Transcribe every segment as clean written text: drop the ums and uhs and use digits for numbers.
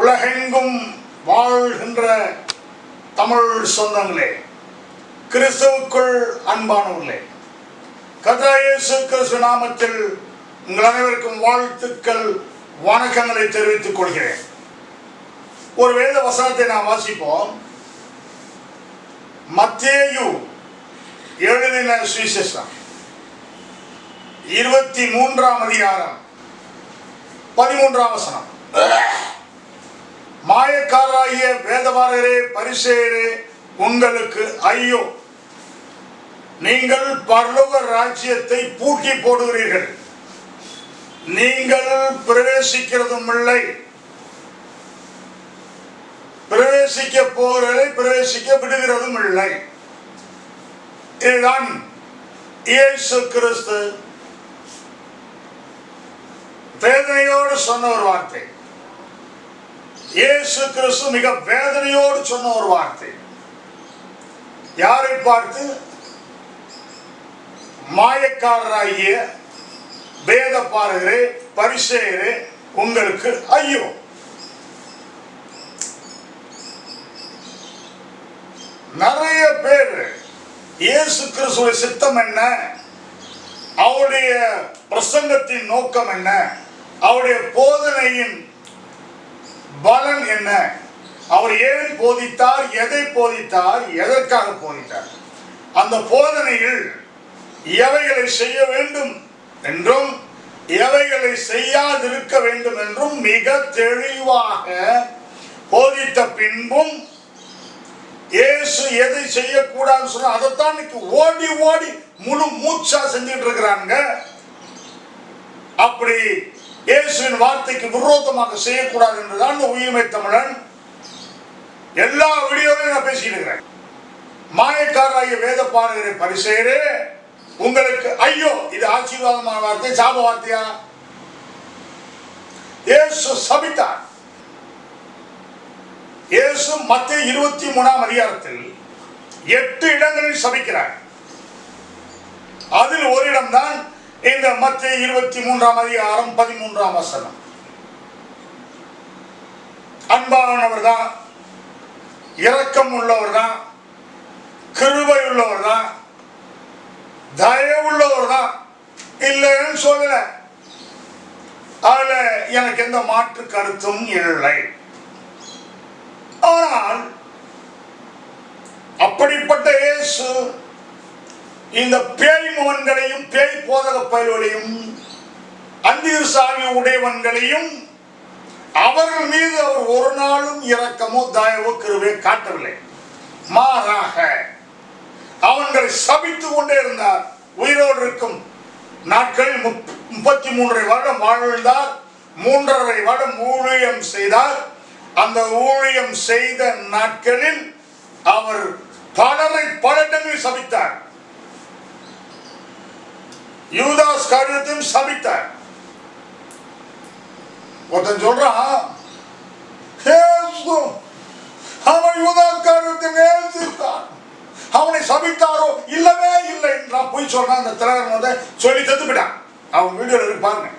உலகெங்கும் வாழ்கின்ற தமிழ் சொந்தங்களே, கிறிஸ்துவுக்குள் அன்பானவர்களே, கர்த்தராகிய இயேசு கிறிஸ்து நாமத்தில் உங்கள் அனைவருக்கும் வாழ்த்துக்கள், வணக்கங்களை தெரிவித்துக் கொள்கிறேன். ஒரு வேத வசனத்தை நாம் வாசிப்போம். மத்தேயு எழுதின சுவிசேஷம் 23ஆம் அதிகாரம் 13ஆம் வசனம். மாயக்காரராகிய வேதபாரகரே, பரிசேயரே, உங்களுக்கு ஐயோ! நீங்கள் பரலோக ராஜ்யத்தை பூட்டி போடுகிறீர்கள், நீங்கள் பிரவேசிக்கிறதும் இல்லை, பிரவேசிக்க போகிறதை பிரவேசிக்க விடுகிறதும் இல்லை. இதுதான் இயேசு கிறிஸ்து வேதனையோடு சொன்ன ஒரு வார்த்தை. இயேசு கிறிஸ்து மிக வேதனையோடு சொன்ன ஒரு வார்த்தை. யாரை பார்த்து? மாயக்காரராகிய வேதபாரகரே, பரிசேயரே, உங்களுக்கு ஐயோ! நிறைய பேர் இயேசு கிறிஸ்துவின் சித்தம் என்ன, அவருடைய பிரசங்கத்தின் நோக்கம் என்ன, அவருடைய போதனையின் பலன் என்ன, அவர் ஏன் போதித்தார், எதை போதித்தார், எதற்காக போதித்தார், அந்த போதனையில் எவைகளை செய்ய வேண்டும் என்றும் எவைகளை செய்யாதிருக்க வேண்டும் என்றும் மிக தெளிவாக போதித்த பின்பும் இயேசு எதை செய்யக்கூடாதுன்னு சொன்னா அதைத்தான் இன்னைக்கு ஓடி ஓடி முழு மூச்சா செஞ்சுட்டு இருக்கிறாங்க. அப்படி இயேசுவின் வார்த்தைக்கு விரோதமாக செய்யக்கூடாது என்றுதான் உயிர்மை தமிழன் எல்லா வீடியோவிலும் நான் பேசிட்டு இருக்கிறேன். மாயக்காரராகிய வேதபாரகரே, பரிசேயரே, உங்களுக்கு ஐயோ! இது ஆசீர்வாதமான வார்த்தை, சாப வார்த்தையா? இயேசு சபித்தார். இயேசு மத்தேயு 23ஆம் அதிகாரத்தில் 8 இடங்களில் சபிக்கிறார். அதில் ஒரு இடம்தான் இந்த மத்தேயு 23ஆம் அதிகாரம் 13ஆம் வசனம். அன்பானவர் தான், இரக்கம் உள்ளவர் தான், கிருபை உள்ளவர் தான், தயவுள்ளவர் தான், இல்லைன்னு சொல்லல. அதுல எனக்கு எந்த மாற்று கருத்தும் இல்லை. ஆனால் அப்படிப்பட்ட இயேசு இந்த பேய் மகன்களையும் பேய் போதக பயல்களையும் அந்திசாமி உடையவன்களையும் அவர்கள் மீது அவர் ஒரு நாளும் இரக்கமோ தயவோ கிருபை காட்டவில்லை. மாறாக அவன்களை சபித்து கொண்டே இருந்தார். உயிரோடு இருக்கும் நாட்களில் 33 வருடம் வாழ்ந்தார். 3.5 வருடம் ஊழியம் செய்தார். அந்த ஊழியம் செய்த நாட்களில் அவர் பலரை பல இடங்களில் சபித்தார். யூதாஸ் காரியத்தையும் சபித்தார். ஒருத்தன் சொல்றான், அவன் யூதாஸ் காரியத்தை நேசித்தான், அவனை சபித்தாரோ? இல்லவே இல்லை. நான் போய் சொல்றேன். அந்த திலகன் வந்து சொல்லி தத்துப்பிட்டான். அவன் வீடியோல இருக்கு பாருங்க.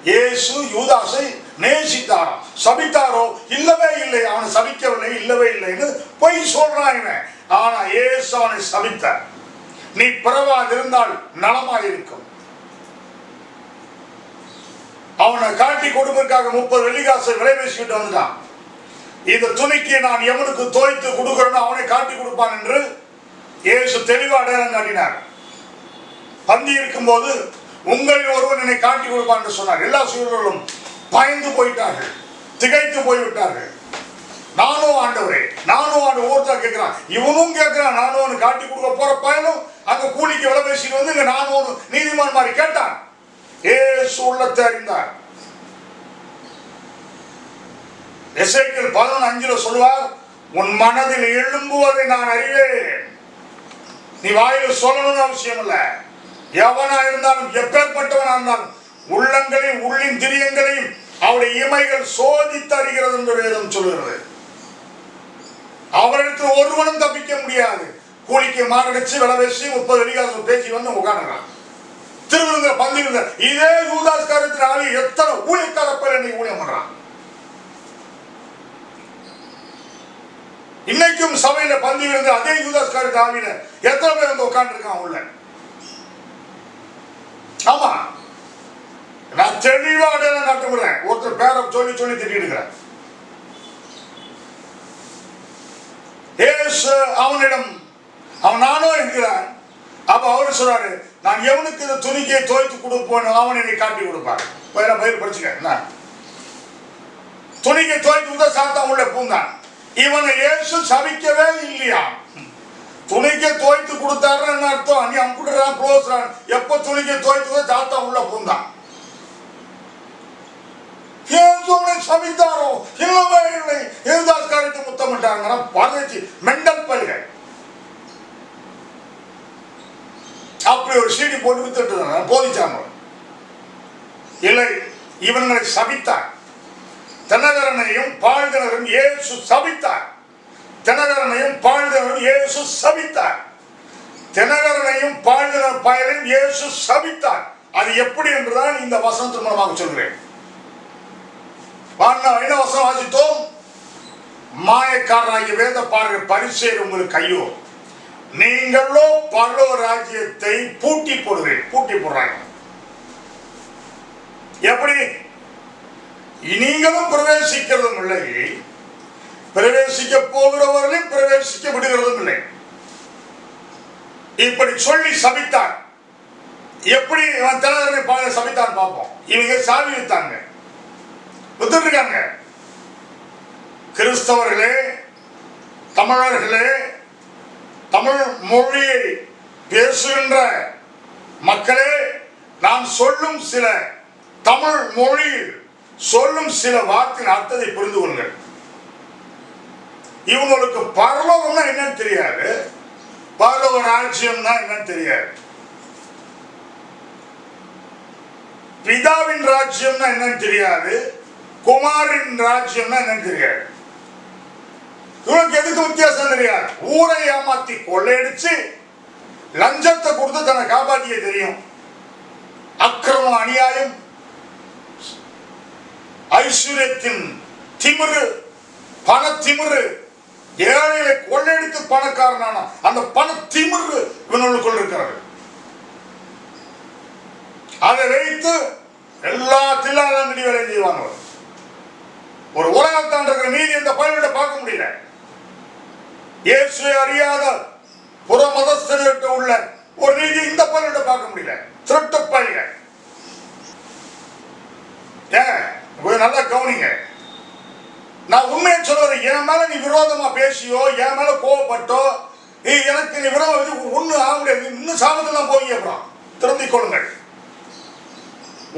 இயேசு யூதாசை நேசித்தாரோ, சபித்தாரோ? இல்லவே இல்லை. அவனை சபிக்கவில்லை, இல்லவே இல்லைன்னு போய் சொல்றான். ஆனா இயேசு அவனை சபித்தார். நீ பிறவாது இருந்தால் நலமாயிருக்கும். அவனை காட்டி கொடுப்பதற்காக 30 வெள்ளிக்காசை விலை பேசிக்கிட்டு வந்துட்டான். இந்த துணிக்கு நான் எவனுக்கு தோய்த்து கொடுக்கிறேன்னு அவனை காட்டி கொடுப்பான் என்று இயேசு தெளிவாக அடையாளம் காட்டினார். பந்தி இருக்கும் போது உங்களில் ஒருவன் என்னை காட்டி கொடுப்பான் என்று சொன்னார். எல்லா சீடர்களும் பயந்து போயிட்டார்கள், திகைத்து போய்விட்டார்கள். நானும் ஆண்டவரே, நானும் ஒருத்தர் கேட்கிறான், இவனும் கேட்கிறான், நானும் அவனு காட்டி கொடுக்க போற பயனும் அங்க கூலிக்கு விலை பேசிட்டு வந்து இங்க நானும் நீதிமான் மாதிரி கேட்டான். இயேசு உள்ளத்தை அறிந்தார். எசேக்கியேல் 11:5 சொல்லுவார், உன் மனதில் எழும்புவதை நான் அறிவேன். நீ வாயில சொல்லணும்னு அவசியம் இல்லை. எவனா இருந்தாலும், எப்பேற்பட்டவனா இருந்தாலும், உள்ளங்களையும் உள்ளின் திரியங்களையும் அவருடைய இமைகள் சோதித்து அறிகிறது என்று வேதம் சொல்கிறது. அவரிடத்தில் ஒருவனும் தப்பிக்க முடியாது. கூலிக்கு மாரடிச்சு விலை பேசி 30 வெள்ளிக்காசு பேசி வந்து உட்காந்துறான். திருவிருந்த பந்திருந்த இதே யூதாஸ் காரியத்தின் ஆளி எத்தனை ஊழியக்கார பேர் இன்னைக்கு ஊழியம் பண்றான். இன்னைக்கும் சபையில பந்தி இருந்து அதே யூதாஸ் காரியத்து ஆவியில எத்தனை பேர் வந்து உட்கார்ந்து இருக்கான் உள்ள? ஆமா, நான் தெளிவா அடையாளம் காட்ட முடியல. ஒருத்தர் பேரை சொல்லி சொல்லி திட்டிட்டு இருக்கிறேன். அவனிடம் அவன் நானோ என்கிறான். அப்ப அவரு சொல்றாரு, நான் எவனுக்கு இந்த துணிக்கையை துவைத்து கொடுப்போன்னு அவன் என்னை காட்டி கொடுப்பார். பயிர் படிச்சுக்க. துணிக்கை துவைத்து கொடுத்தா சாத்தான் உள்ள பூந்தான். இவனை இயேசு சபிக்கவே இல்லையா? துணிக்கை துவைத்து கொடுத்தாருன்னு அர்த்தம். நீ அம்புடுறான் க்ளோஸ்றான். எப்ப துணிக்கை துவைத்து சாத்தான் உள்ள பூந்தான். சபித்தாரோ? இல்லவே இல்லை. யூதாஸ் காரியத்தை முத்தமிட்டாங்க. பதவி மெண்டல் பல்கள். அப்படி ஒரு சீடி போட்டு வித்துட்டு போதிச்சாங்க. இல்லை, இவங்களை சபித்தார். தினகரனையும் பாழ்தனரும் இயேசு சபித்தார். தினகரனையும் பாழ்தனரும் இயேசு சபித்தார். தினகரனையும் பாழ்தனர் பயனையும் இயேசு சபித்தார். அது எப்படி என்றுதான் இந்த வசனத்தின் மூலமாக சொல்கிறேன். என்ன வசனம் வாசித்தோம்? மாயக்காரராகிய வேத பாருங்க, பரிசேயர் உங்களுக்கு ஐயோ, நீங்களோ பரலோ ராஜ்யத்தை பூட்டி போடுகிறேன். பூட்டி போடுறாங்க. எப்படி? நீங்களும் பிரவேசிக்கிறதும் இல்லை, பிரவேசிக்க போகிறவர்களையும் பிரவேசிக்க விடுகிறதும் இல்லை. இப்படி சொல்லி சபித்தார். எப்படி தினகரனை பாட சபித்தான் பார்ப்போம். இவங்க சாவி வித்தாங்க, வித்துருக்காங்க. கிறிஸ்தவர்களே, தமிழர்களே, தமிழ் மொழியை பேசுகின்ற மக்களே, நான் சொல்லும் சில தமிழ் மொழியில் சொல்லும் சில வார்த்தையின் அர்த்தத்தை புரிந்து கொள்ளுங்கள். இவங்களுக்கு பரலோகம்னா என்னன்னு தெரியாது, பரலோக ராஜ்யம்னா என்னன்னு தெரியாது, பிதாவின் ராஜ்யம்னா என்னன்னு தெரியாது, குமாரின் ராஜ்யம்னா என்னன்னு தெரியாது. இவனுக்கு எதுக்கு வித்தியாசம் தெரியாது. ஊரை ஏமாத்தி கொள்ளையடிச்சு லஞ்சத்தை கொடுத்து தன்னை காப்பாற்றிய தெரியும். அக்கிரம அநியாயம், ஐஸ்வர்யத்தின் திமிரு, பண திமிரு, ஏழைகளை கொள்ளையடித்து பணக்காரனான அந்த பண திமிரு இவனுக்குள் இருக்கிறது. அதை வைத்து எல்லா தில்லாதங்கடி வேலை செய்வாங்க. ஒரு உலகத்தான் இருக்கிற நீதி இந்த பயிரிட பார்க்க முடியல. இயேசுவை அறியாத புற மதஸ்தர்கிட்ட உள்ள ஒரு நீதி இந்த பயிரிட பார்க்க முடியல. திருட்டு பயிர்கள். நல்லா கவனிங்க. நான் உண்மையை சொல்றேன். என் மேல நீ விரோதமா பேசியோ, என் மேல கோவப்பட்டோ, எனக்கு நீ விரோதம் ஒண்ணு ஆக முடியாது. இன்னும் சாபத்தெல்லாம் போய் அப்புறம் திருந்திக் கொள்ளுங்கள்.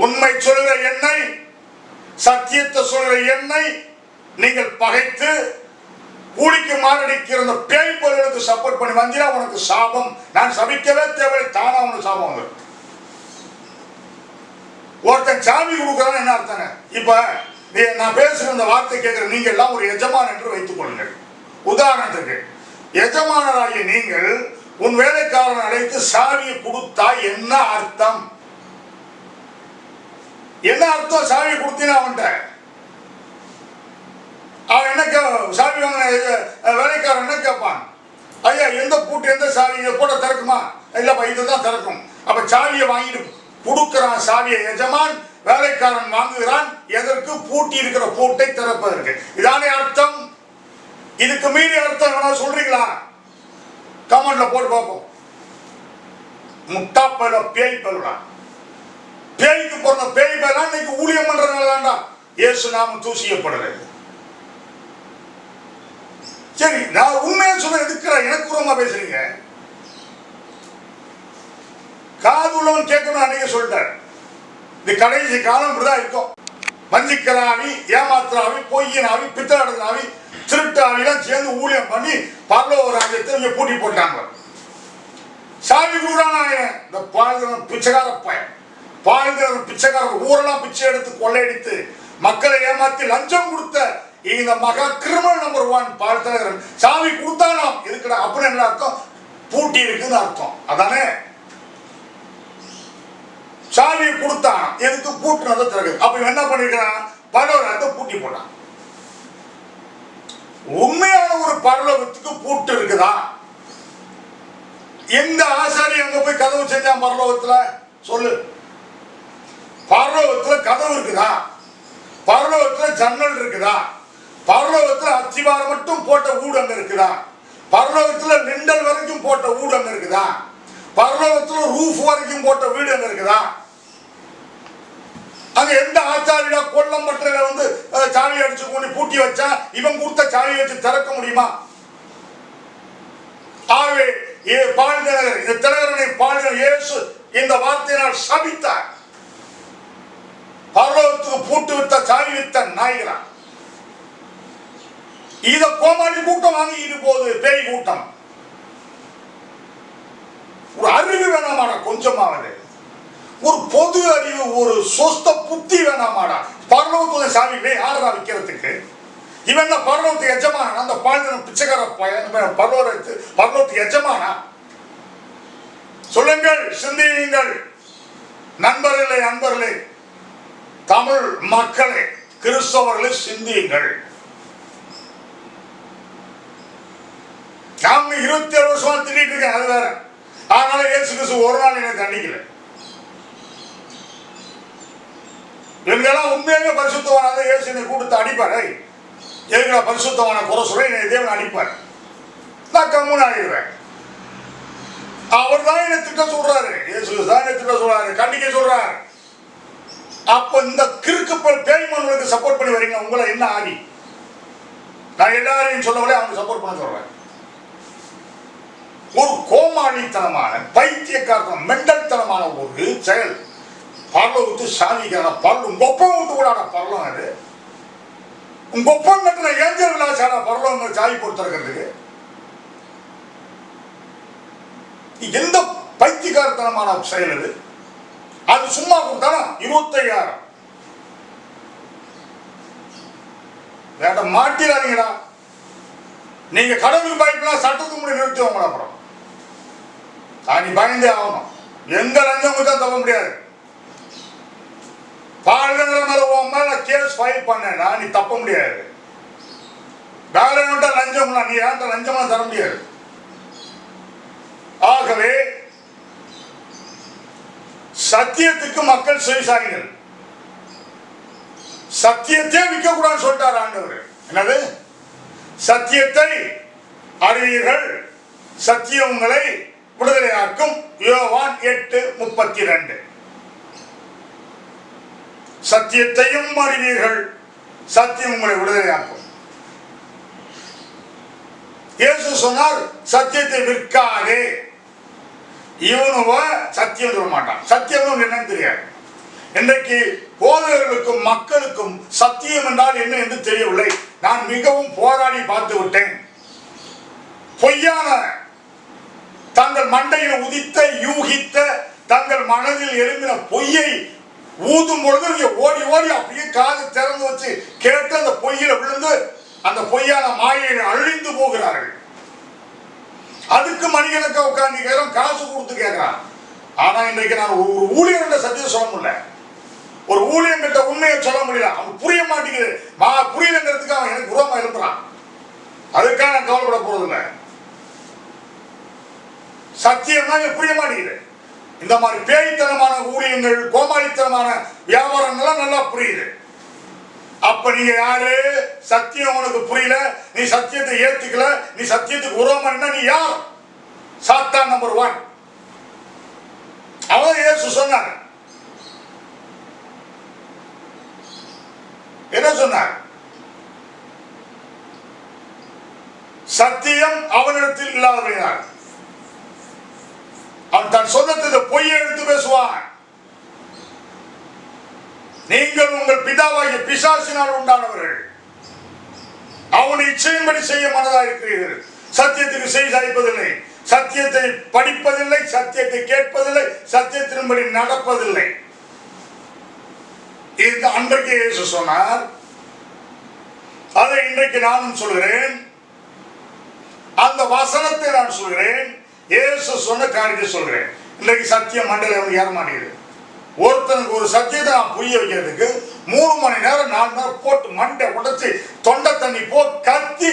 உண்மை சொல்கிற என்னை, சத்தியத்தை சொல்கிற என்னை நீங்கள் பகைத்து கூலிக்கு மாரடிக்கிற அந்த பேய் பொருளுக்கு சப்போர்ட் பண்ணி வந்தீங்கன்னா உனக்கு சாபம். நான் சபிக்கவே தேவை, தானா உனக்கு சாபம் வந்து. ஒருத்தன் சாமி கொடுக்குறான்னு என்ன அர்த்தங்க? இப்ப நான் பேசுற இந்த வார்த்தை கேட்கிற நீங்க எல்லாம் ஒரு எஜமான் என்று வைத்துக் கொள்ளுங்கள். உதாரணத்துக்கு, எஜமானராகிய நீங்கள் உன் வேலைக்காரன் அழைத்து சாவியை கொடுத்தா என்ன அர்த்தம்? என்ன அர்த்தம்? சாவியை கொடுத்தீங்கன்னா அவன்கிட்ட அவன் என்ன சாவி வாங்கின வேலைக்காரன் என்ன கேட்பான்? ஐயா, எந்த பூட்டு எந்த சாவி இதை போட திறக்குமா? இல்லப்பா, இதுதான் திறக்கும். அப்ப சாவியை வாங்கிட்டு கொடுக்கிறான். சாவியை எஜமான், வேலைக்காரன் வாங்குகிறான். எதற்கு? பூட்டி இருக்கிற பூட்டை திறப்பதற்கு. இதானே அர்த்தம். இதுக்கு மீறி அர்த்தம் என்ன சொல்றீங்களா? கமெண்ட்ல போட்டு பார்ப்போம். முட்டா பல பேய் பலா, பேய்க்கு பிறந்த பேய் பலா இன்னைக்கு ஊழியம் பண்றதுனால தான்டா இயேசு நாமம் தூசியப்படுறது. சரி, நான் உண்மையை சொல்ல எதுக்குற எனக்கு பூர்வமா பேசுறீங்க? காது உள்ளவன் கேட்கணும் அன்னைக்கு சொல்லிட்டார். இந்த கடைசி காலம் இப்படிதான் இருக்கும். வஞ்சிக்கிற ஆவி, ஏமாத்துற ஆவி, பொய்யின் ஆவி, பித்தள ஆவி, திருட்டு ஆவிலாம் சேர்ந்து ஊழியம் பண்ணி பரலோக ராஜ்யத்தை பூட்டி போட்டாங்க. சாவி கூடான இந்த பாழ்தனம் பிச்சைக்கார பையன், பாழ்தனம் பிச்சைக்காரர் ஊரெல்லாம் பிச்சை எடுத்து கொள்ளையடித்து மக்களை ஏமாத்தி லஞ்சம் கொடுத்த இந்த மகா கிரிமினல் நம்பர் 1 பாழ்தனகரன் சாவி கொடுத்தானாம். இருக்குடா அப்படின்னு என்ன அர்த்தம்? பூட்டி இருக்குன்னு அர்த்தம். அதானே? சாவியை கொடுத்தான், எதுக்கு? பூட்டுனதை திறக்குது. அப்ப என்ன பண்ணிருக்கான்? பலவரத்தை பூட்டி போட்டான். உண்மையான ஒரு பரலோகத்துக்கு பூட்டு இருக்குதா? எந்த ஆசாரி அங்க போய் கதவு செஞ்சான் பரலோகத்துல? சொல்லு. பரலோகத்துல கதவு இருக்குதா? பரலோகத்துல ஜன்னல் இருக்குதா? பரலோகத்துல அத்திவாரம் மட்டும் போட்ட வீடு அங்க இருக்குதா? பரலோகத்துல லிண்டல் வரைக்கும் போட்ட வீடு அங்க இருக்குதா? பரலோகத்துல ரூஃப் வரைக்கும் போட்ட வீடு அங்க இருக்குதா? அங்க எந்த ஆச்சாரியா கொல்லம்பட்டில வந்து சாவி அடிச்சு கொண்டு பூட்டி வச்சா இவன் கொடுத்த சாவி வச்சு திறக்க முடியுமா? ஆகவே பாழ்நகர், இந்த தினகரனை பாழ்நகர் இயேசு இந்த வார்த்தையினால் சபித்தார். பரலோகத்துக்கு பூட்டு வித்த சாவி வித்த நாய்கிறான். இத கோமாளி கூட்டம் வாங்கிட்டு போகுது, பேய் கூட்டம். ஒரு அறிவு வேணாமாடா கொஞ்சமாவது, ஒரு பொது அறிவு, ஒரு சொஸ்த புத்தி வேணாமாடா? பரலோகத்துல சாவி போய் ஆடுறா விற்கிறதுக்கு. இவன் என்ன பரலோகத்துக்கு எஜமானா? அந்த பாழ்ந்தன பிச்சைக்கார பரலோகத்துக்கு எஜமானா? சொல்லுங்கள், சிந்தியுங்கள் நண்பர்களே, அன்பர்களே, தமிழ் மக்களே, கிறிஸ்தவர்களே, சிந்தியுங்கள். நாம 27 வருஷமா திட்டிட்டு இருக்கேன், அது வேற. அதனால இயேசு கிறிஸ்து ஒரு நாள் என்னை தண்டிக்கல. இவங்கெல்லாம் உண்மையாக பரிசுத்தவான இயேசு என்னை கூப்பிட்டு அடிப்பாரு. எதுக்குள்ள பரிசுத்தவான குறை சொல்ல என்னை தேவன் அடிப்பார். நான் கம்முன்னு ஆகிடுவேன். அவர் தான் என்னை திட்ட சொல்றாரு, இயேசு தான் என்னை திட்ட சொல்றாரு, கண்டிக்க சொல்றாரு. அப்ப இந்த கிறுக்கு பேய் மனுக்கு சப்போர்ட் பண்ணி வரீங்க. உங்களை என்ன ஆகி? நான் எல்லாரையும் சொல்லவில்லை, அவங்க சப்போர்ட் பண்ண சொல்றேன். ஒரு கோமாளித்தனமான பைத்தியக்காரத்தனம் மெண்டல்தனமான ஒரு செயல். பரலோகத்து சாமிக்கான பரல உங்க ஒப்பம் விட்டு கூட பரலம். அது உங்க ஒப்பம் கட்டின ஏஞ்சல் விளாசான பரலோகம் சாவி பொறுத்திருக்கிறதுக்கு எந்த பைத்தியக்காரத்தனமான செயல் அது? அது சும்மா கொடுத்தானா 25,000 வேண்ட மாட்டிடாதீங்கடா. நீங்க கடவுளுக்கு பயப்படலாம், சட்டத்துக்கு முன்னாடி நிறுத்துவாங்களா? அப்புறம் நீ பயந்தே ஆகணும். எந்த லஞ்சம் தான் தப்ப முடியாது. பால்நகர் மேல உன் மேல கேஸ் ஃபைல் பண்ணா நீ தப்ப முடியாது. வேற என்ன லஞ்சம் நீ ஏன்ட்ட லஞ்சமா தர முடியாது. ஆகவே சத்தியத்துக்கு மக்கள் செவிசாய்கள். சத்தியத்தை விற்க கூடாதுன்னு சொல்லிட்டார் ஆண்டவர். என்னது? சத்தியத்தை அறிவீர்கள், சத்தியம் உங்களை விடுதலையாக்கும். யோவான் 8:32. சத்தியத்தையும் அறிவீர்கள், சத்தியம் உங்களை விடுதலையாக்கும். இயேசு சொன்னார், சத்தியத்தை விற்காதே. இவனுவ சத்தியம் சொல்ல மாட்டான். சத்தியம் என்னன்னு தெரியாது. இன்றைக்கு போதகர்களுக்கும் மக்களுக்கும் சத்தியம் என்றால் என்ன என்று தெரியவில்லை. நான் மிகவும் போராடி பார்த்து விட்டேன். பொய்யான தங்கள் மண்டையில் உதித்த யூகித்த தங்கள் மனதில் எழும்பின பொய்யை ஊதும் பொழுது ஓடி ஓடி அப்படியே காது திறந்து வச்சு கேட்டு அந்த பொய்யில விழுந்து அந்த பொய்யான மாயையை அழிந்து போகிறார்கள். அதுக்கு மணிக்கணக்கா உட்கார்ந்து கேட்கிறோம், காசு கொடுத்து கேட்கிறான். ஆனா இன்றைக்கு நான் ஒரு ஊழியர் சத்தியம் சொல்ல முடியல, ஒரு ஊழியன் கிட்ட உண்மையை சொல்ல முடியல. அவன் புரிய மாட்டேங்குது. புரியலங்கிறதுக்கு அவன் எனக்கு உரமா எழுப்புறான். அதுக்காக நான் கவலைப்பட போறதில்லை. சத்தியம் தான் புரிய மாட்டேங்குது. இந்த மாதிரி பேய்த்தனமான ஊழியங்கள், கோமாளித்தனமான வியாபாரங்கள்லாம் நல்லா புரியுது. அப்ப நீங்க யாரு? சத்தியம் உனக்கு புரியல, நீ சத்தியத்தை ஏத்துக்கல, நீ சத்தியத்துக்கு உரோமன்னா நீ யார்? சாத்தான் நம்பர் 1. அவன் இயேசு சொன்னார். என்ன சொன்னார்? சத்தியம் அவனிடத்தில் இல்லாதவனார். அவன் தன் சொந்தத்தில் பொய்யை எடுத்து பேசுவான். நீங்கள் உங்கள் பிதாவாகிய பிசாசினால் உண்டானவர்கள், அவனை இச்சையின்படி செய்ய மனதாக இருக்கிறீர்கள். சத்தியத்துக்கு செவி சாய்ப்பதில்லை, சத்தியத்தை படிப்பதில்லை, சத்தியத்தை கேட்பதில்லை, சத்தியத்தின்படி நடப்பதில்லை. இந்த அன்றைக்கு இயேசு சொன்னார். அதை இன்றைக்கு நானும் சொல்கிறேன். அந்த வசனத்தை நான் சொல்கிறேன். இயேசு சொன்ன காரியத்தை சொல்கிறேன். இன்றைக்கு சத்தியம் மண்டல ஏற மாட்டேங்குது. ஒருத்தனுக்கு ஒரு சத்தியத்தை நான் புரிய வைக்கிறதுக்கு 3 மணி நேரம் 4 மணி நேரம் போட்டு மண்டை உடைச்சு தொண்டை தண்ணி போ கத்தி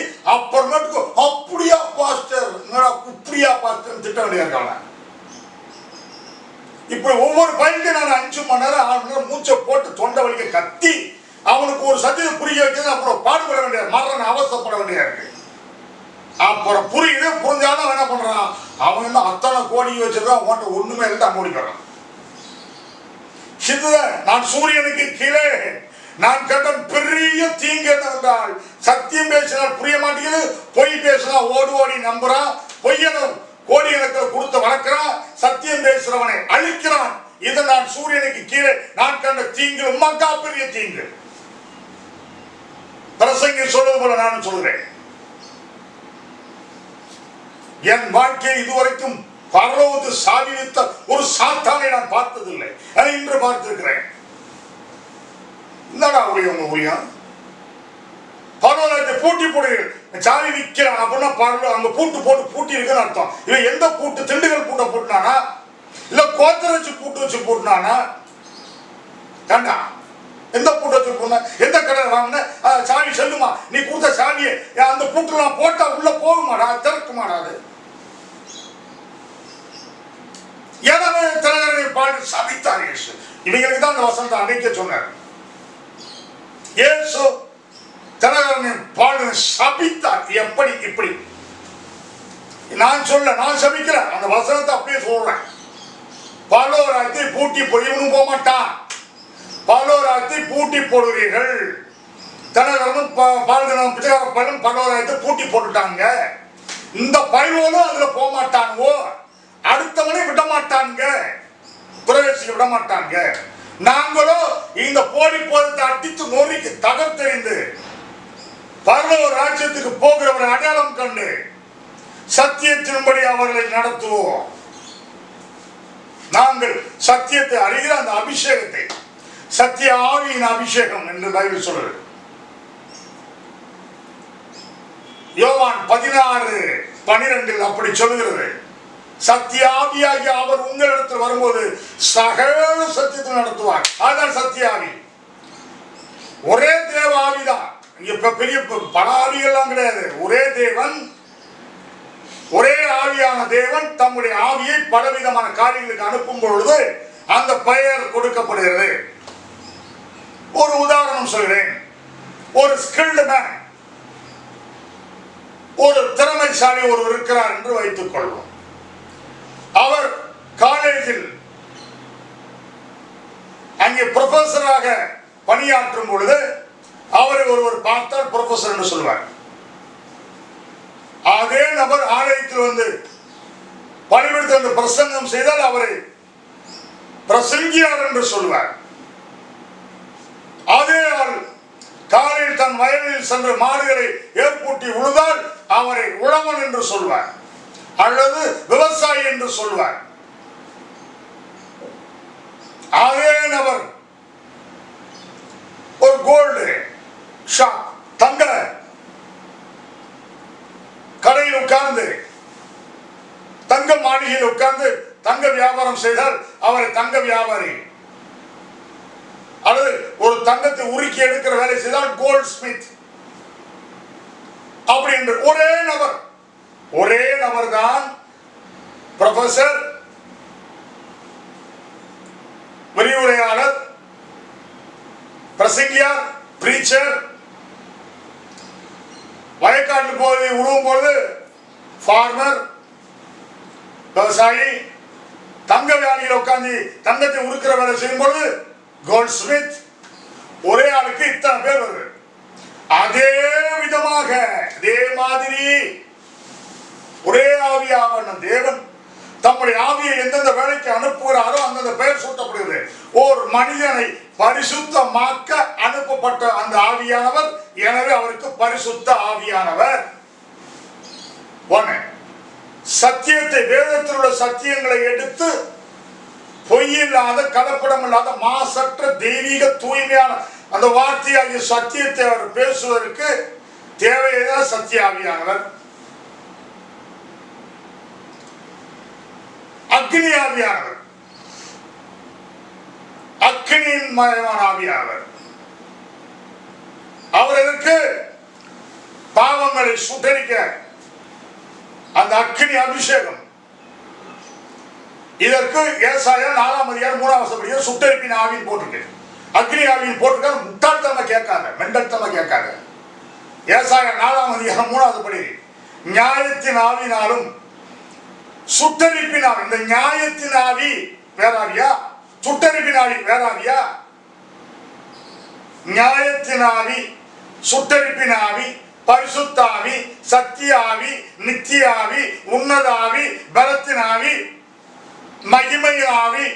ஒவ்வொரு பையனுக்கு நான் 5 மணி நேரம் 6 மணி நேரம் மூச்சை போட்டு தொண்டை வலிக்க கத்தி அவனுக்கு ஒரு சத்தியத்தை புரிய வைக்கிறது. அப்புறம் பாடுபட வேண்டிய மரண அவசப்பட வேண்டிய இருக்கு. அப்புறம் புரியுது, புரிஞ்சாலும் அவன் என்ன பண்றான், அவன் என்ன அத்தனை கோடி வச்சிருக்கான், அவன்கிட்ட ஒண்ணுமே இல்லை, அவன் ஓடிக்கிறான். நான் சூரியனுக்கு கீழே நான் கண்ட பெரிய தீங்கு என்னவென்றால், சத்தியம் பேசினால் புரிய மாட்டேங்குது, பொய் பேசினா ஓடி ஓடி நம்புறான், பொய்யனும் கோடிக்கணக்கில் கொடுத்து வளர்க்கிறான், சத்தியம் பேசுறவனை அழிக்கிறான். இது நான் சூரியனுக்கு கீழே நான் கண்ட தீங்கு, மக்கா பெரிய தீங்கு. பிரசங்கி சொல்வது போல நான் சொல்கிறேன், என் வாழ்க்கையை இதுவரைக்கும் பரலோகத்து சாதித்த ஒரு சாத்தானை நான் பார்த்ததில்லை, இன்று பார்த்திருக்கிறேன். என்னடா உங்க ஊழியம், பரலோகத்தை பூட்டி போடுகிறேன், சாவி விற்கிறான் அப்படின்னா பரலோகம் அங்க பூட்டு போட்டு பூட்டி இருக்குன்னு அர்த்தம். இவன் எந்த பூட்டு, திண்டுக்கல் பூட்டை பூட்டினானா இல்ல கோத்தரை வச்சு பூட்டு வச்சு பூட்டினானா? கண்டா எந்த பூட்டை வச்சு போன, எந்த கடை வாங்கின சாவி செல்லுமா, நீ கொடுத்த சாவியை அந்த பூட்டுலாம் போட்டா உள்ள போகுமாடா, திறக்குமாடா? அது சபித்தார் இயேசு. இவங்களுக்கு தான் அந்த வசனத்தை அன்னைக்கு சொன்னார். இயேசு தினகரனின் பாடலை சபித்தார். எப்படி? இப்படி நான் சொல்ல, நான் சபிக்கல, அந்த வசனத்தை அப்படியே சொல்றேன். பல்லோராயத்தை பூட்டி இவனும் போக மாட்டான். பல்லோராயத்தை பூட்டி போடுவீர்கள். தினகரனும் பிச்சைக்காரனும் பல்லோராயத்தை பூட்டி போட்டுட்டாங்க. இந்த பயிரோடும் அதுல போக மாட்டானுவோ, அடுத்தவனை விட மாட்டாங்க, பிரவேசிக்க விட மாட்டாங்க. நாங்களோ இந்த போலி போதத்தை அடித்து நொறுக்கி தகர்த்தெறிந்து பரலோக ராஜ்யத்துக்கு போகிறவரை அடையாளம் கண்டு சத்தியத்தின்படி அவர்களை நடத்துவோம். நாங்கள் சத்தியத்தை அறிகிற அந்த அபிஷேகத்தை, சத்திய ஆவியின் அபிஷேகம் என்று பைபிள் சொல்றது. யோவான் 16:12 அப்படி சொல்லுகிறது. சத்தியாவியாகி அவர் உங்களிடத்தில் வரும்போது சகல சத்தியத்தை நடத்துவார். அதுதான் சத்தியாவி. ஒரே தேவ ஆவிதான். இங்க பெரிய பல ஆவிகள்லாம் கிடையாது. ஒரே தேவன், ஒரே ஆவியான தேவன் தம்முடைய ஆவியை பலவிதமான காரியங்களுக்கு அனுப்பும் பொழுது அந்த பெயர் கொடுக்கப்படுகிறது. ஒரு உதாரணம் சொல்கிறேன். ஒரு ஸ்கில்டு மேன், ஒரு திறமைசாலி ஒருவர் இருக்கிறார் என்று வைத்துக் கொள்வோம். அவர் காலேஜில் அங்கே ப்ரொஃபஸராக பணியாற்றும் பொழுது அவரை ஒருவர் பார்த்தால் ப்ரொஃபஸர் என்று சொல்வார். அதே நபர் ஆலயத்தில் வந்து பணிவிடுத்து பிரசங்கம் செய்தால் அவரை பிரசங்கியார் என்று சொல்வார். அதே ஆள் காலையில் தன் வயலில் சென்று மாடுகளை ஏற்பூட்டி உழுதால் அவரை உழவன் என்று சொல்வார், அல்லது விவசாயி என்று சொல்வார். அதே நபர் ஒரு கோல்டு ஷாப், தங்க கடையில் உட்கார்ந்து, தங்க மாளிகையில் உட்கார்ந்து தங்க வியாபாரம் செய்தால் அவரை தங்க வியாபாரி, அல்லது ஒரு தங்கத்தை உருக்கி எடுக்கிற வேலை செய்தால் கோல்ட் ஸ்மித். அப்படி என்று ஒரே நபர் தான் ப்ரொஃபசர், விரிவுரையாளர், பிரசங்கியார், பிரீச்சர். வயக்காட்டில் போய் உழுவும் பொழுது ஃபார்மர், விவசாயி. தங்க வியாபாரியில் உட்கார்ந்து தங்கத்தை உருக்கிற வேலை செய்யும் பொழுது கோல்ட் ஸ்மித். ஒரே ஆளுக்கு இத்தனை பேர் வருது. அதே விதமாக, அதே மாதிரி ஒரே ஆவியான தேவன் தம்முடைய ஆவியை எந்தெந்த வேலைக்கு அனுப்புகிறாரோ அந்தந்த பெயர் சூட்டப்படுகிறது. ஒரு மனிதனை பரிசுத்தமாக்க அனுப்பப்பட்ட அந்த ஆவியானவர், எனவே அவருக்கு பரிசுத்த ஆவியானவர். சத்தியத்தை, வேதத்தில் உள்ள சத்தியங்களை எடுத்து பொய்யில்லாத, கலப்படம் இல்லாத, மாசற்ற தெய்வீக தூய்மையான அந்த வார்த்தையாகிய சத்தியத்தை அவர் பேசுவதற்கு தேவையான சத்திய ஆவியானவர். அக்னி ஆவியானவர், அக்னியின் மயமான ஆவியானவர். அவருக்கு பாவங்களை சுட்டரிக்க அந்த அக்னி அபிஷேகம். இதற்கு ஏசாயா 4ஆம் அதிகாரம் 3ஆம் வசனப்படி சுட்டெரிப்பின் ஆவின்னு போட்டிருக்கு. அக்னி ஆவின்னு போட்டிருக்காரு. முட்டாள்தனமா கேட்காத, மெண்டல்தனமா கேட்காத. ஏசாயா 4ஆம் அதிகாரம் 3வது படி நியாயத்தின் ஆவினாலும் சுட்டெரிப்பின் ஆவி. இந்த நியாயத்தின் ஆவி வேறாவியா, சுட்டெரிப்பின் ஆவி வேறாவியா? நியாயத்தின் ஆவி, சுட்டெரிப்பின் ஆவி, பரிசுத்த ஆவி, சத்திய ஆவி, நித்திய ஆவி, உன்னத ஆவி, பலத்தின் ஆவி, மகிமையின் ஆவி.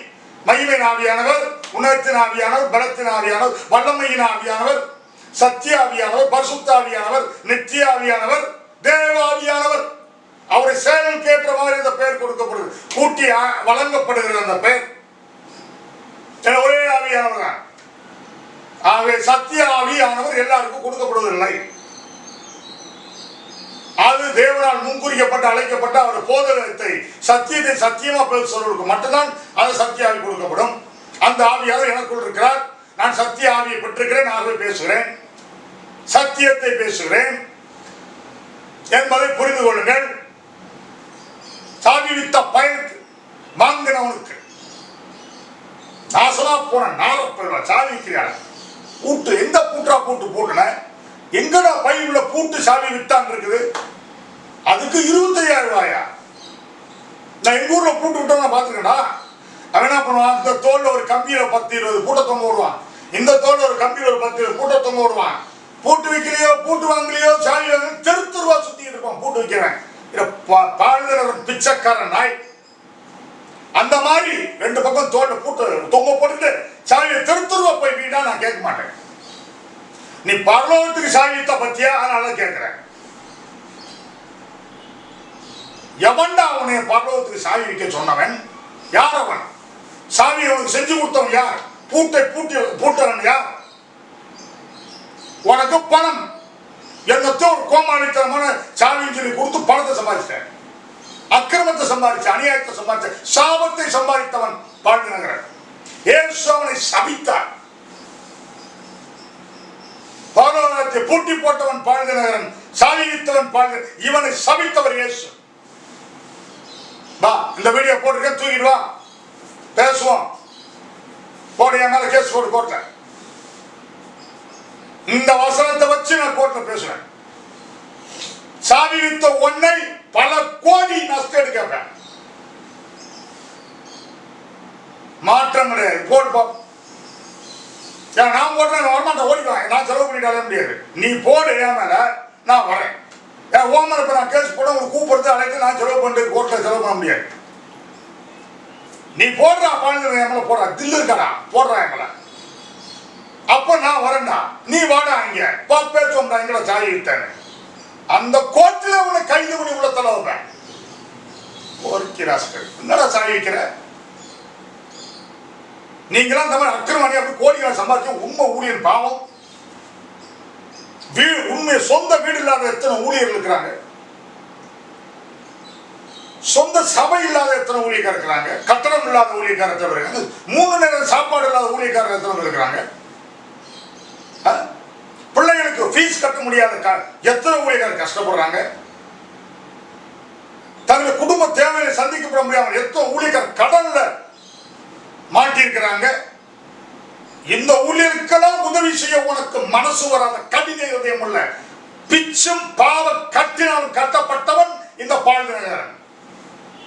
மகிமையின் ஆவியானவர், உன்னதத்தின் ஆவியானவர், பலத்தின் ஆவியானவர், வல்லமையின் ஆவியானவர், சத்திய ஆவியானவர், பரிசுத்த ஆவியானவர், நித்திய ஆவியானவர், தேவாவியானவர். அவருடைய செயலுக்கு ஏற்ற மாதிரி இந்த பெயர் கொடுக்கப்படுது, கூட்டி வழங்கப்படுகிற அந்த பெயர் ஒரே ஆவியானவர் தான். ஆகவே சத்திய ஆவியானவர் எல்லாருக்கும் கொடுக்கப்படுவதில்லை. அது தேவனால் முன்குறிக்கப்பட்டு அழைக்கப்பட்ட அவர் போதகத்தை சத்தியத்தை சத்தியமா பேசுவதற்கு மட்டும்தான் அது சத்திய ஆவி கொடுக்கப்படும். அந்த ஆவியாளர் எனக்குள் இருக்கிறார். நான் சத்திய ஆவியை பெற்றிருக்கிறேன், ஆகவே பேசுகிறேன், சத்தியத்தை பேசுகிறேன் என்பதை புரிந்து கொள்ளுங்கள். சாவி வித்த பயனுக்கு வாங்கினவனுக்கு நாசமா போன நாரப்பெருவா சாவி விற்கிறாள். பூட்டு எந்த பூட்டா பூட்டு போட்டுன, எங்கடா பையில பூட்டு சாவி வித்தான் இருக்குது. அதுக்கு 25,000 ரூபாயா? நான் எங்க ஊர்ல பூட்டு விட்டா நான் பாத்துக்கடா. அவன் என்ன பண்ணுவான், இந்த தோல்ல ஒரு கம்பியில 10-20 பூட்டை தொங்க விடுவான், இந்த தோல்ல ஒரு கம்பியில ஒரு 10 பூட்டை தொங்க விடுவான். பூட்டு வைக்கலையோ பூட்டு வாங்கலையோ சாவி வாங்க தெருத்துருவா சுத்திட்டு இருப்பான். பூட்டு வைக்கிறேன் பிச்சைக்காரன் நாய். அந்த மாதிரி 2 பக்கம் தோல்ல பூட்டு தொங்க போட்டுட்டு சாவியை தெருத்துருவா போய் வீடா நான் கேட்க மாட்டேன். நீ பரலோகத்துக்கு சாவித்த பத்தியா, அதனால கேட்கிறேன். எவன்டா அவனை பரலோகத்துக்கு சாவி வைக்க சொன்னவன்? யார் அவன்? சாவி அவனுக்கு செஞ்சு கொடுத்தவன் யார்? பூட்டை பூட்டவன் யார்? உனக்கு பணம் என்னத்தோ ஒரு கோமாளித்தனமான சாவின்னு சொல்லி கொடுத்து பணத்தை சம்பாதிச்சேன், அக்கிரமத்தை சம்பாதிச்ச, அநியாயத்தை சம்பாதிச்ச, சாபத்தை சம்பாதித்தவன் பாழ்நகரன். இயேசு அவனை சபித்தார். பரலோகத்தை பூட்டி போட்டவன் பாழ்நகரன், சாவி வித்தவன் பாழ்நகரன். இவனை சபித்தவர் இயேசு. வா, இந்த வீடியோ போட்டுருக்க, தூக்கிட்டு வா, பேசுவோம். போடு, என் மேல கேஸ் போட்டு கோர்ட்ல. இந்த வசனத்தை வச்சு நான் கோர்ட்ல பேசுவேன். சாவி வித்த ஒன்னை பல கோடி நஷ்டம் எடுக்க மாற்றம் கிடையாது. போடுப்பா, நான் போடுறேன், வரமாட்டேன், ஓடிடுவேன். நான் செலவு பண்ணிட்டாலே முடியாது. நீ போடு, என் மேல நான் வரேன். ஓமன் இப்ப நான் கேஸ் போட ஒரு கூப்பிடுறது அழைத்து நான் செலவு பண்ணிட்டு கோர்ட்ல செலவு பண்ண முடியாது. நீ போடுறா, பாழ்ந்து என் மேல போடுறா, தில்லு இருக்கடா, போடுறா என் மேல. அப்ப நான் வரேன்டா, நீ வாடா, இங்க பேசுவோம்டா, எங்கட சாவி விட்டேன். அந்த கோர்ட்ல உன்னை கைது பண்ணி உள்ள தலைவன் என்னடா சாவி வைக்கிற? நீங்களாம் இந்த மாதிரி அக்கிரமணி அப்படி கோடிகளை சம்பாதிச்சு உண்மை ஊழியர் பாவம். உண்மை சொந்த வீடு இல்லாத எத்தனை ஊழியர்கள் இருக்கிறாங்க, சொந்த சபை இல்லாத எத்தனை ஊழியக்காரர் இருக்கிறாங்க, கட்டணம் இல்லாத ஊழியக்காரர் எத்தனை இருக்காங்க, 3 நேரம் சாப்பாடு இல்லாத ஊழியக்காரர் எத்தனை இருக்கிறாங்க, பிள்ளைகளுக்கு ஃபீஸ் கட்ட முடியாத எத்தனை ஊழியக்காரர் கஷ்டப்படுறாங்க, தங்கள் குடும்ப தேவையை சந்திக்கப்பட முடியாமல் எத்தனை ஊழியக்காரர் கடன்ல மாட்டிருக்கிறாங்க. இந்த ஊழியருக்கெல்லாம் உதவி செய்ய உனக்கு மனசு வராத கடின இதயம் உள்ள பிச்சும் பாவ கட்டினால் கட்டப்பட்டவன் இந்த பாழ்நகரன்,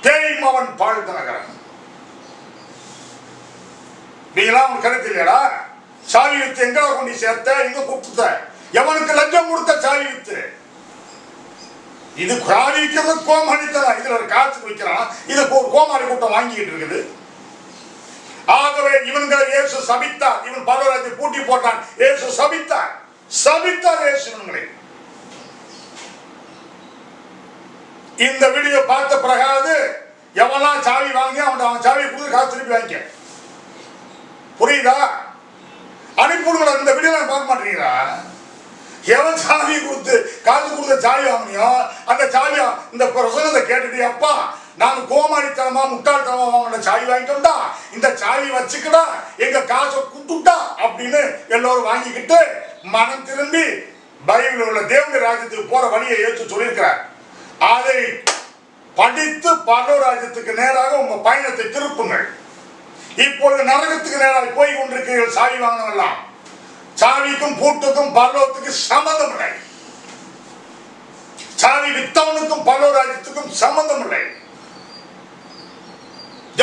தேய்மவன் பாழ்நகரன். நீங்களாம் உங்க கருத்து இல்லையடா? சாவி வித்து எங்க கொண்டு சேர்த்த, எங்க கொடுத்த, எவனுக்கு லஞ்சம் கொடுத்த சாவி வித்து. இது சாவி விற்கிறது கோமாளித்தனம். இதுல ஒரு காசு வைக்கிறான், இதுக்கு ஒரு கோமாளி கூட்டம் வாங்கிட்டு இருக்குது. ஆகவே இவன்களை இயேசு சபித்தார். இவன் பரலோகத்தை பூட்டி போட்டான், இயேசு சபித்தார். சபித்தார் இயேசு இவன்களை. இந்த வீடியோ பார்த்த பிறகாவது எவெல்லாம் சாவி வாங்கி அவன் சாவியை கொடுத்து காசு திருப்பி வாங்கிக்க. புரியுதா? அனுப்பிவிடுங்களா? இந்த வீடியோ பார்க்க மாட்டீங்களா? எவன் சாவி கொடுத்து காசு கொடுத்த சாவி வாங்கினியோ அந்த சாவியா இந்த பிரசங்கத்தை கேட்டுட்டு, அப்பா நாங்க கோமாளித்தனமா முட்டாள்தனமா வாங்கின சாவி வாங்கிட்டோம்டா, இந்த சாவி வச்சுக்கடா, எங்க காசை குட்டுட்டா அப்படின்னு எல்லோரும் வாங்கிக்கிட்டு மனம் திரும்பி பைபிள் உள்ள தேவனுடைய ராஜ்யத்துக்கு போற வழியை ஏற்று சொல்லியிருக்கிறார். அதை படித்து பரலோகத்துக்கு நேராக உங்க பயணத்தை திருப்புங்கள். இப்பொழுது நரகத்துக்கு நேராக போய் கொண்டிருக்கிறீர்கள். சாவி வாங்கினவெல்லாம் சாவிக்கும் பூட்டுக்கும் பரலோகத்துக்கு சம்பந்தம் இல்லை. சாவி வித்தவனுக்கும் பரலோகத்துக்கும் சம்பந்தம் இல்லை.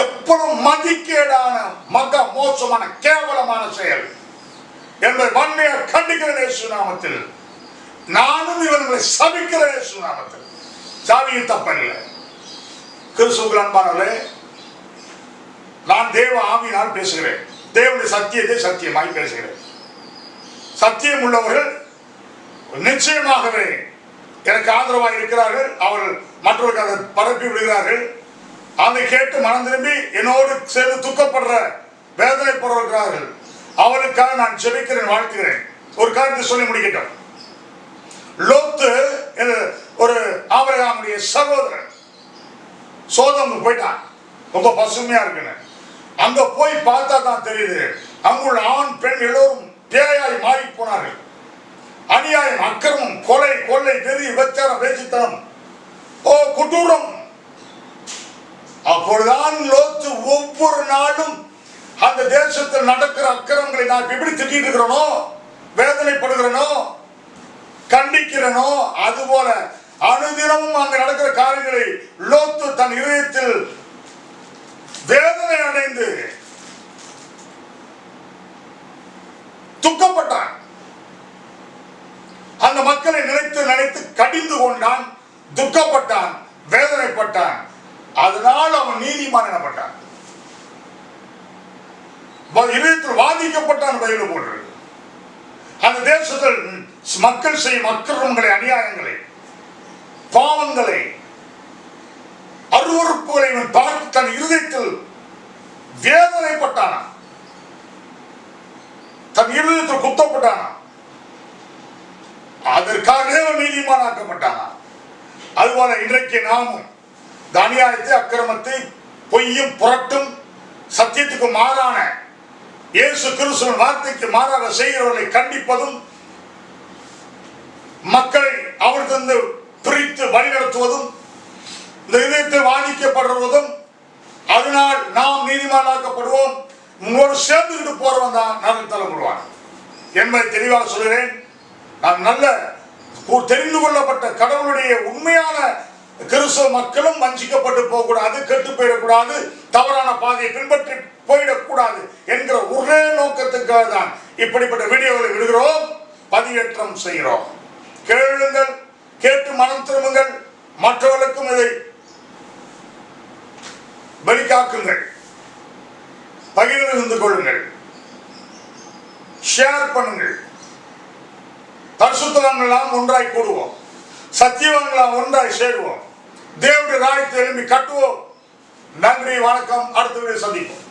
எப்பொழுதும் மதிக்கேடான மக மோசமான கேவலமான செயல் என்பதை வன்மையாக கண்டிக்கிற இயேசு நாமத்தில். நானும் இவர்களை சபிக்கிற இயேசு நாமத்தில். சாவியும் தப்பில்லை. கிறிஸ்துவுக்குள் அன்பானவர்களே, நான் தேவ ஆவியினால் பேசுகிறேன். தேவனுடைய சத்தியத்தை சத்தியமாய் பேசுகிறேன். சத்தியம் உள்ளவர்கள் நிச்சயமாகவே எனக்கு ஆதரவாக இருக்கிறார்கள். அவர்கள் மற்றவர்கள் அதை பரப்பி விடுகிறார்கள். அதை கேட்டு மனம் திரும்பி என்னோடு சேர்ந்து துக்கப்படுற வேதனைப்படுகிறார்கள். அவளுக்காக நான் ஜெபிக்கிறேன், வாழ்த்துகிறேன். ஒரு காரியத்தை சொல்லி முடிக்கட்டும். லோத்து ஒரு ஆபிரகாமுடைய சகோதரன் சோதோமுக்கு போயிட்டான். ரொம்ப பசுமையா இருக்குன்னு அங்க போய் பார்த்தா தான் தெரியுது, அங்குள்ள ஆண் பெண் எல்லோரும் பேயாய் மாறி போனார்கள். அநியாயம், அக்கிரமம், கொலை, கொள்ளை, வெறி, விபச்சாரம், வேசித்தனம், குட்டூரம். அப்பொழுதுதான் லோத்து ஒவ்வொரு நாளும் அந்த தேசத்தில் நடக்கிற அக்கிரமங்களை நான் எப்படி திட்டிட்டு இருக்கிறனோ, வேதனைப்படுகிறனோ, கண்டிக்கிறனோ, அதுபோல அனுதினமும் அங்க நடக்கிற காரியங்களை லோத்து தன் இதயத்தில் வேதனை அடைந்து துக்கப்பட்டான். அந்த மக்களை நினைத்து நினைத்து கடிந்து கொண்டான், துக்கப்பட்டான், வேதனைப்பட்டான். அதனால் அவன் நீதிமான் எனப்பட்டான். இதயத்தில் வாதிக்கப்பட்டான். பைபிள் போன்று அந்த தேசத்தில் மக்கள் செய்யும் அக்கிரமங்களை, அநியாயங்களை, பாவங்களை, அருவறுப்புகளை பார்த்து தன் இருதயத்தில் வேதனைப்பட்டானா, தன் இருதயத்தில் குத்தப்பட்டானா. அதற்காகவே நீதிமானாக்கப்பட்டானா. அதுபோல இன்றைக்கு நாமும் அநியாயத்தை, அக்கிரமத்தை, பொய்யும் புரட்டும் சத்தியத்துக்கு மாறான இயேசு கிறிஸ்துவின் வார்த்தைக்கு மாறாக செய்கிறவர்களை கண்டிப்பதும், மக்களை அவர்களிருந்து பிரித்து வழிநடத்துவதும், இந்த இதயத்தை வாதிக்கப்படுவதும், அதனால் நாம் நீதிமானாக்கப்படுவோம். உங்களோடு சேர்ந்துக்கிட்டு போறவன் தான் நரகத்தில் தள்ளப்படுவான் என்பதை தெளிவாக சொல்கிறேன். நான் நல்ல தெரிந்து கொள்ளப்பட்ட கடவுளுடைய உண்மையான கிறிஸ்தவ மக்களும் வஞ்சிக்கப்பட்டு போகக்கூடாது, கெட்டு போயிடக்கூடாது, தவறான பாதையை பின்பற்றி போயிடக்கூடாது என்கிற ஒரே நோக்கத்துக்காக தான் இப்படிப்பட்ட வீடியோகளை விடுகிறோம், பதிவேற்றம் செய்கிறோம். கேளுங்கள், கேட்டு மனம் திரும்புங்கள், மற்றவர்களுக்கும் இதை வெளிக்காக்குங்கள், பகிர்ந்து கொள்ளுங்கள், ஷேர் பண்ணுங்கள். பரிசுத்தவான்கள் ஒன்றாய் கூடுவோம், சத்தியவான்கள் ஒன்றாய் சேருவோம், தேவனுடைய ராஜ்யத்தை எழுப்பி கட்டுவோம். நன்றி, வணக்கம். அடுத்த வீடியோ சந்திப்போம்.